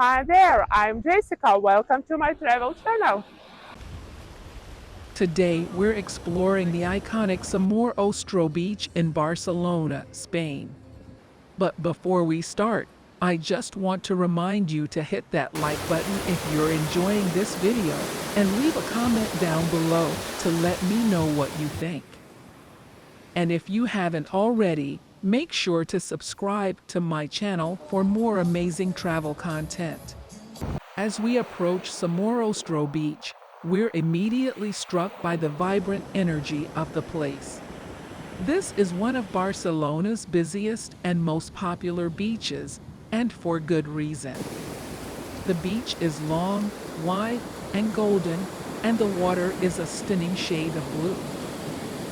Hi there, I'm Jessica. Welcome to my travel channel. Today, we're exploring the iconic Somorrostro Beach in Barcelona, Spain. But before we start, I just want to remind you to hit that like button if you're enjoying this video and leave a comment down below to let me know what you think. And if you haven't already, make sure to subscribe to my channel for more amazing travel content. As we approach Somorrostro Beach, we're immediately struck by the vibrant energy of the place. This is one of Barcelona's busiest and most popular beaches, and for good reason. The beach is long, wide, and golden, and the water is a stunning shade of blue.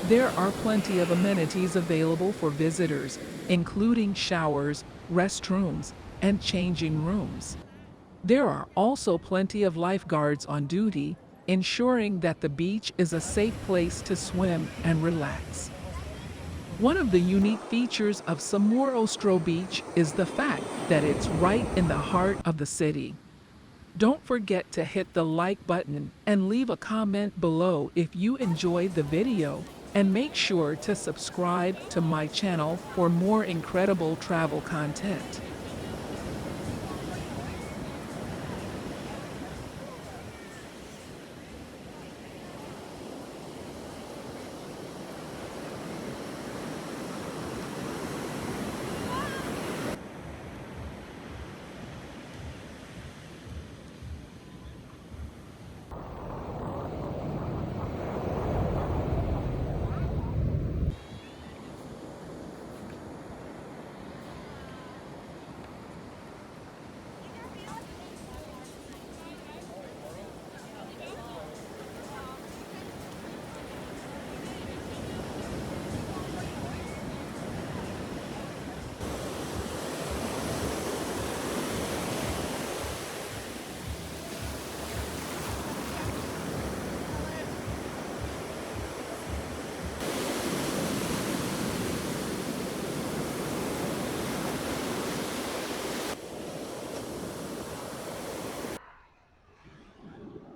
There are plenty of amenities available for visitors, including showers, restrooms, and changing rooms. There are also plenty of lifeguards on duty, ensuring that the beach is a safe place to swim and relax. One of the unique features of Somorrostro Beach is the fact that it's right in the heart of the city. Don't forget to hit the like button and leave a comment below if you enjoyed the video, and make sure to subscribe to my channel for more incredible travel content.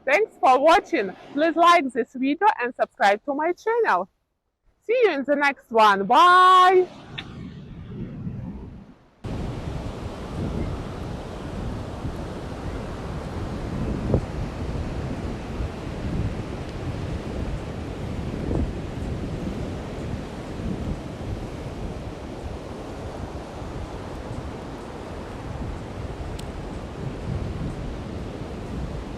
Thanks for watching. Please like this video and subscribe to my channel. See you in the next one. Bye!